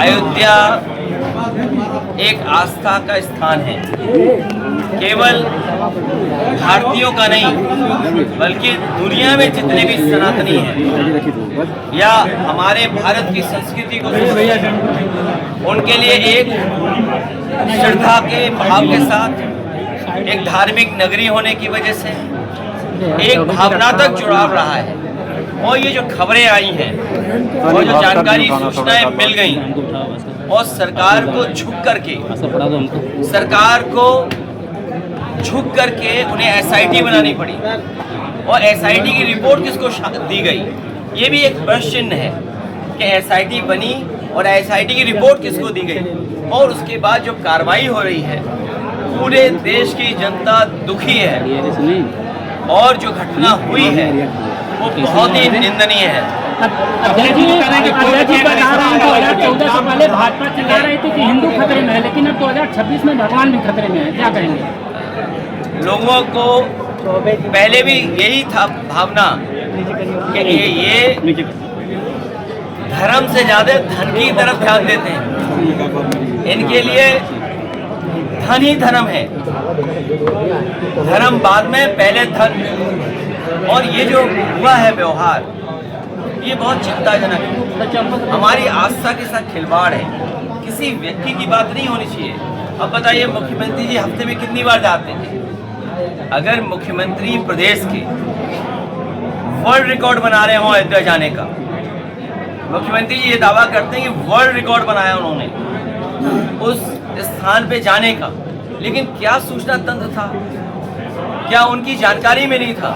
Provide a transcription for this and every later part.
अयोध्या एक आस्था का स्थान है, केवल भारतीयों का नहीं बल्कि दुनिया में जितने भी सनातनी हैं या हमारे भारत की संस्कृति को उनके लिए एक श्रद्धा के भाव के साथ, एक धार्मिक नगरी होने की वजह से एक भावनात्मक जुड़ाव रहा है। और ये जो खबरें आई हैं और जो जानकारी सूचनाएं मिल गई और सरकार को झुक करके उन्हें एसआईटी बनानी पड़ी और एसआईटी की रिपोर्ट किसको दी गई, ये भी एक प्रश्न चिन्ह है कि एसआईटी बनी और एसआईटी की रिपोर्ट किसको दी गई। और उसके बाद जो कार्रवाई हो रही है, पूरे देश की जनता दुखी है और जो घटना हुई है वो बहुत ही निंदनीय है। अध्यक्ष जी बता रहे हैं 2014 से पहले भाजपा चिल्ला रही थी कि हिंदू खतरे में है, लेकिन अब 2026 में भगवान भी खतरे में है, क्या कहेंगे? लोगों को पहले भी यही था भावना कि ये धर्म से ज्यादा धन की तरफ ध्यान देते हैं, इनके लिए धन ही धर्म है, धर्म बाद में, पहले धन। और ये जो हुआ है व्यवहार, ये बहुत चिंताजनक है, हमारी आस्था के साथ खिलवाड़ है, किसी व्यक्ति की बात नहीं होनी चाहिए। अब बताइए मुख्यमंत्री जी हफ्ते में कितनी बार जाते हैं? अगर मुख्यमंत्री प्रदेश के वर्ल्ड रिकॉर्ड बना रहे हों अयोध्या जाने का, मुख्यमंत्री जी ये दावा करते हैं कि वर्ल्ड रिकॉर्ड बनाया उन्होंने उस स्थान पे जाने का, लेकिन क्या सूचना तंत्र था? क्या उनकी जानकारी में नहीं था?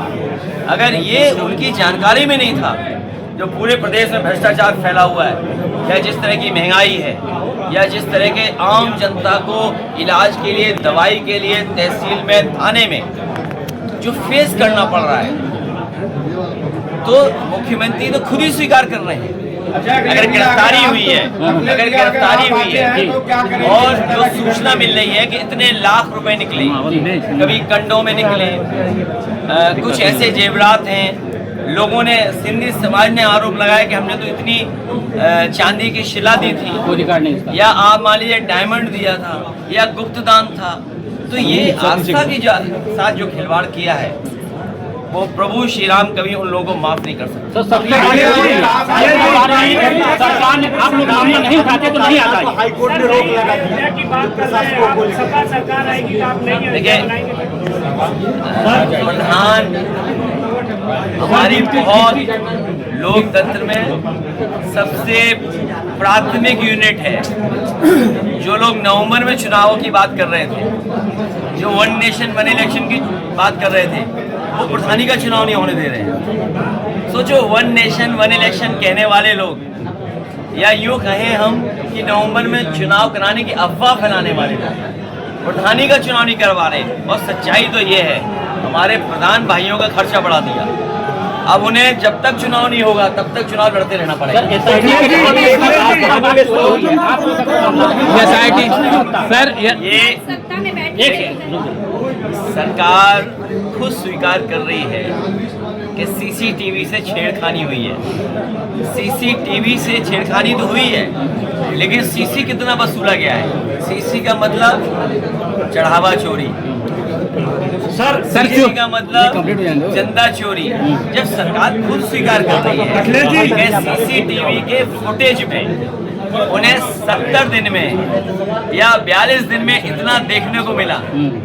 अगर ये उनकी जानकारी में नहीं था, जो पूरे प्रदेश में भ्रष्टाचार फैला हुआ है या जिस तरह की महंगाई है या जिस तरह के आम जनता को इलाज के लिए, दवाई के लिए तहसील में, थाने में जो फेस करना पड़ रहा है, तो मुख्यमंत्री तो खुद ही स्वीकार कर रहे हैं अगर गिरफ्तारी हुई है और जो सूचना मिल रही है कि इतने लाख रुपए निकले, कभी कंडों में निकले, कुछ ऐसे जेवरात हैं। लोगों ने, सिंधी समाज ने आरोप लगाया कि हमने तो इतनी चांदी की शिला दी थी या आप मान लीजिए डायमंड दिया था या गुप्त दान था। तो ये आस्था के साथ जो खिलवाड़ किया है वो प्रभु श्री राम कभी उन लोगों को माफ नहीं कर सकते। तो सरकार ने आप लोग मामला नहीं उठाते तो नहीं आता। हाईकोर्ट ने रोक लगा दी की बात कर रहे हैं, सरकार आएगी आप नहीं। देखिए प्रधान हमारी बहुत लोकतंत्र में सबसे प्राथमिक यूनिट है। जो लोग नवंबर में चुनावों की बात कर रहे थे, जो वन नेशन वन इलेक्शन की बात कर रहे थे, वो प्रधानी का चुनाव नहीं होने दे रहे हैं। सोचो, वन नेशन वन इलेक्शन कहने वाले लोग, या यूँ कहें हम कि नवंबर में चुनाव कराने की अफवाह फैलाने वाले लोग प्रधानी का चुनाव नहीं करवा रहे। और सच्चाई तो ये है, हमारे प्रधान भाइयों का खर्चा बढ़ा दिया। अब उन्हें जब तक चुनाव नहीं होगा तब तक चुनाव लड़ते रहना पड़ेगा। सर ये सरकार खुद स्वीकार कर रही है कि सीसीटीवी से छेड़खानी हुई है। सीसीटीवी से छेड़खानी तो हुई है, लेकिन सीसी कितना वसूला गया है? सीसी का मतलब चढ़ावा चोरी, सीसी का मतलब चंदा चोरी। जब सरकार खुद स्वीकार कर रही है कि सीसीटीवी के फुटेज में उन्हें 70 दिन में या 42 दिन में इतना देखने को मिला,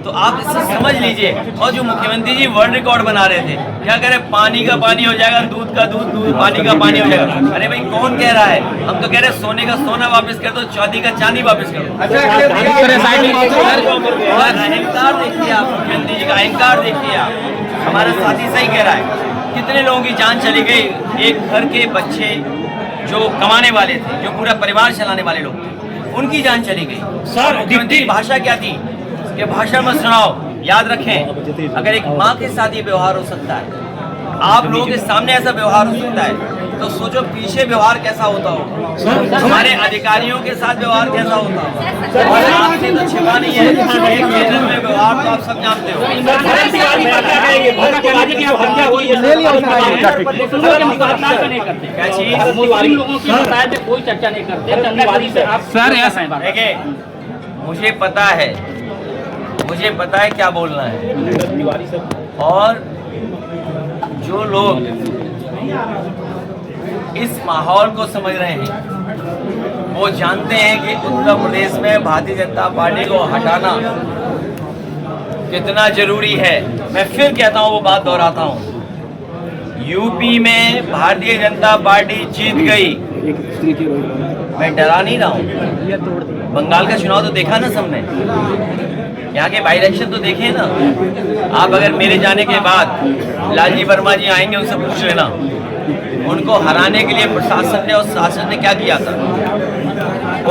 तो आप इससे समझ लीजिए। और जो मुख्यमंत्री जी वर्ल्ड रिकॉर्ड बना रहे थे, क्या कह रहे, पानी का पानी हो जाएगा, दूध का दूध, दूध पानी का पानी हो जाएगा। अरे भाई कौन कह रहा है? हम तो कह रहे सोने का सोना वापस कर दो, चांदी का चांदी वापस कर दो। अहंकार देखिए आप, मुख्यमंत्री जी का अहंकार देखिए आप। हमारा साथी सही कह रहा है, कितने लोगों की जान चली गई। एक घर के बच्चे जो कमाने वाले थे, जो पूरा परिवार चलाने वाले लोग थे, उनकी जान चली गई। सर मुख्यमंत्री की भाषा क्या थी कि भाषा मत सुनाओ। याद रखें, अगर एक माँ के साथ ये व्यवहार हो सकता है, आप लोगों के सामने ऐसा व्यवहार हो सकता है, तो सोचो पीछे व्यवहार कैसा होता होगा, हमारे अधिकारियों के साथ व्यवहार कैसा होता होगा। और आपसे तो छिपा नहीं है, एक केंद्र में व्यवहार तो आप सब जानते हो। क्या चीज मुस्लिम लोगों की बताया थे कोई चर्चा नहीं करते, चंदीवाड़ी से आप सर ऐसा है। देखिए, मुझे पता है क्या बोलना है। और जो लोग इस माहौल को समझ रहे हैं वो जानते हैं कि उत्तर प्रदेश में भारतीय जनता पार्टी को हटाना कितना जरूरी है। मैं फिर कहता हूँ, वो बात दोहराता हूँ, यूपी में भारतीय जनता पार्टी जीत गई, मैं डरा नहीं रहा हूँ। बंगाल का चुनाव तो देखा ना सबने, यहाँ के बाई इलेक्शन तो देखे ना आप। अगर मेरे जाने के बाद लालजी वर्मा जी आएंगे, उनसे पूछ लेना उनको हराने के लिए प्रशासन ने और शासन ने क्या किया था।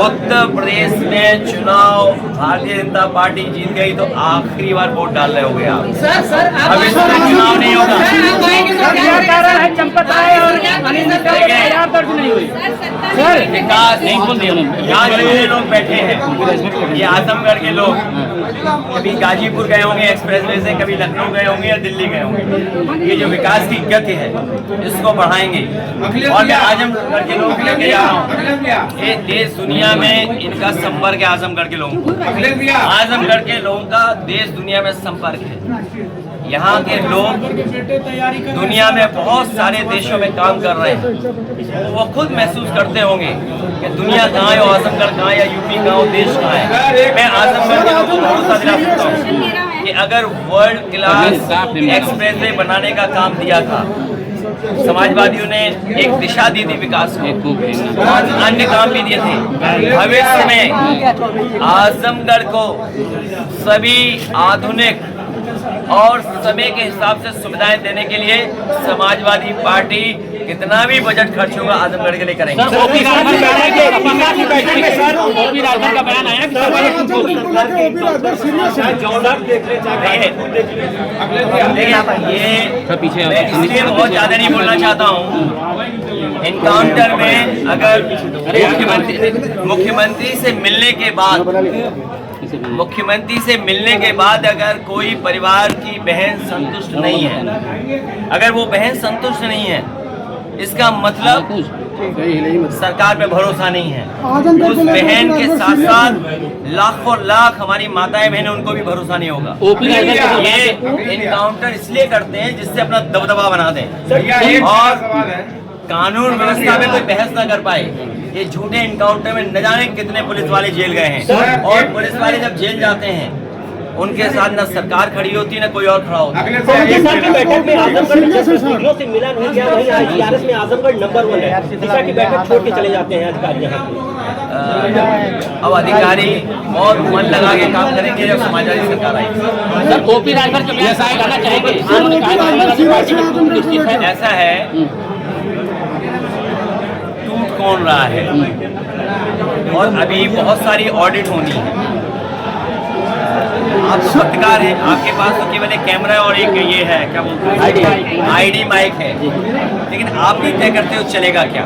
उत्तर प्रदेश में चुनाव भारतीय जनता पार्टी जीत गई तो आखिरी बार वोट डाल रहे होगे आप। अब इस तरह चुनाव नहीं होगा। विकास यहाँ जितने लोग बैठे हैं, ये आजमगढ़ के लोग कभी गाजीपुर गए होंगे एक्सप्रेसवे से, कभी लखनऊ गए होंगे या दिल्ली गए होंगे। ये जो विकास की गति है इसको बढ़ाएंगे। और मैं आजमगढ़ के लोग लेके जा रहा हूँ, ये देश दुनिया में इनका संपर्क है। आजमगढ़ के लोगों का देश दुनिया में संपर्क है। यहाँ के लोग दुनिया में बहुत सारे देशों में काम कर रहे हैं, वो खुद महसूस करते होंगे कि दुनिया कहाँ है, आजमगढ़ कहाँ है, या यूपी कहाँ है, देश कहाँ है। मैं आजमगढ़ के लोगों को भरोसा दिला सकता हूँ कि अगर वर्ल्ड क्लास एक्सप्रेसवे बनाने का काम दिया था, समाजवादियों ने एक दिशा दी थी विकास को, अन्य काम भी दिए थे। भविष्य में आजमगढ़ को सभी आधुनिक और समय के हिसाब से सुविधाएं देने के लिए समाजवादी पार्टी कितना भी बजट खर्च होगा आजमगढ़ के लिए करेंगे। ये मैं इसलिए बहुत ज्यादा नहीं बोलना चाहता हूँ। एनकाउंटर में अगर मुख्यमंत्री से मिलने के बाद अगर कोई परिवार की बहन संतुष्ट नहीं है, अगर वो बहन संतुष्ट नहीं है, इसका मतलब सरकार पे भरोसा नहीं है। उस बहन के साथ साथ लाखों लाख हमारी माताएं बहनें, उनको भी भरोसा नहीं होगा। ये एनकाउंटर इसलिए करते हैं जिससे अपना दबदबा बना दें और कानून व्यवस्था में कोई बहस ना कर पाए। ये झूठे एनकाउंटर में न जाने कितने पुलिस वाले जेल गए हैं, और पुलिस वाले जब जेल जाते हैं उनके साथ न सरकार खड़ी होती है न कोई और खड़ा होता है। बैठक में आजमगढ़ से मिला नहीं गया, वहीं IGRS में आजमगढ़ नंबर 1 है। दिशा की बैठक छोड़ के चले जाते हैं अधिकारी यहाँ पे। अब अधिकारी बहुत मन लगा के काम करेंगे जब समाजवादी सरकार आएगी। सर ओपी राजभर जो कहना चाहेंगे, ऐसा है, टूट कौन रहा है, और अभी बहुत सारी ऑडिट होनी है। आप तो पत्रकार हैं, आपके पास तो केवल एक कैमरा और एक ये है, क्या बोलते हैं, आईडी माइक है, लेकिन आप भी तय करते हो चलेगा क्या।